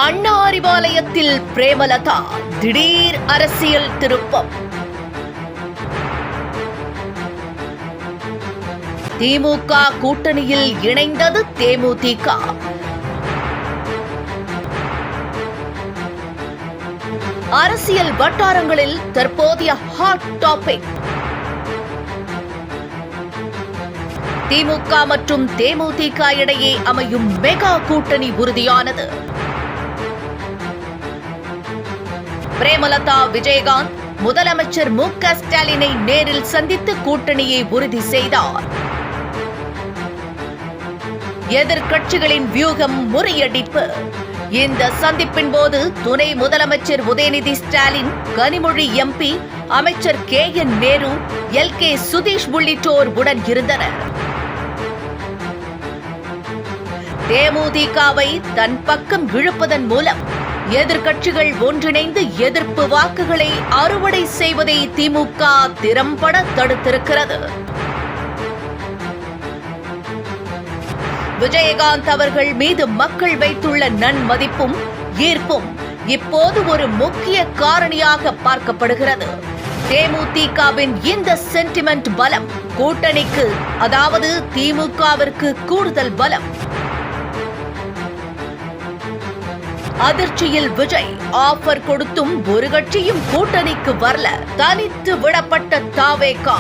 அண்ணா அறிவாலயத்தில் பிரேமலதா திடீர் அரசியல் திருப்பம். திமுக கூட்டணியில் இணைந்தது தேமுதிக. அரசியல் வட்டாரங்களில் தற்போதைய ஹாட் டாபிக். திமுக மற்றும் தேமுதிக இடையே அமையும் மெகா கூட்டணி உறுதியானது. பிரேமலதா விஜயகாந்த் முதலமைச்சர் மு.க. ஸ்டாலினை நேரில் சந்தித்து கூட்டணியை உறுதி செய்தார். எதிர்க்கட்சிகளின் வியூகம் முறியடிப்பு. இந்த சந்திப்பின் போது துணை முதலமைச்சர் உதயநிதி ஸ்டாலின், கனிமொழி எம்பி, அமைச்சர் கே.என். நேரு, எல்.கே. சுதீஷ் உள்ளிட்டோர் உடன் இருந்தனர். தேமுதிகவை தன் பக்கம் இழுப்பதன் மூலம் எதிர்க்கட்சிகள் ஒன்றிணைந்து எதிர்ப்பு வாக்குகளை அறுவடை செய்வதை திமுக திறம்பட தடுத்திருக்கிறது. விஜயகாந்த் அவர்கள் மீது மக்கள் வைத்துள்ள நன்மதிப்பும் ஈர்ப்பும் இப்போது ஒரு முக்கிய காரணியாக பார்க்கப்படுகிறது. தேமுதிகவின் இந்த சென்டிமெண்ட் பலம் கூட்டணிக்கு, அதாவது திமுகவிற்கு கூடுதல் பலம். அதிர்ச்சியில் விஜய் ஆஃபர் கொடுத்தும் ஒரு கட்சியும் கூட்டணிக்கு வரல. தனித்து விடப்பட்ட தாவேகா.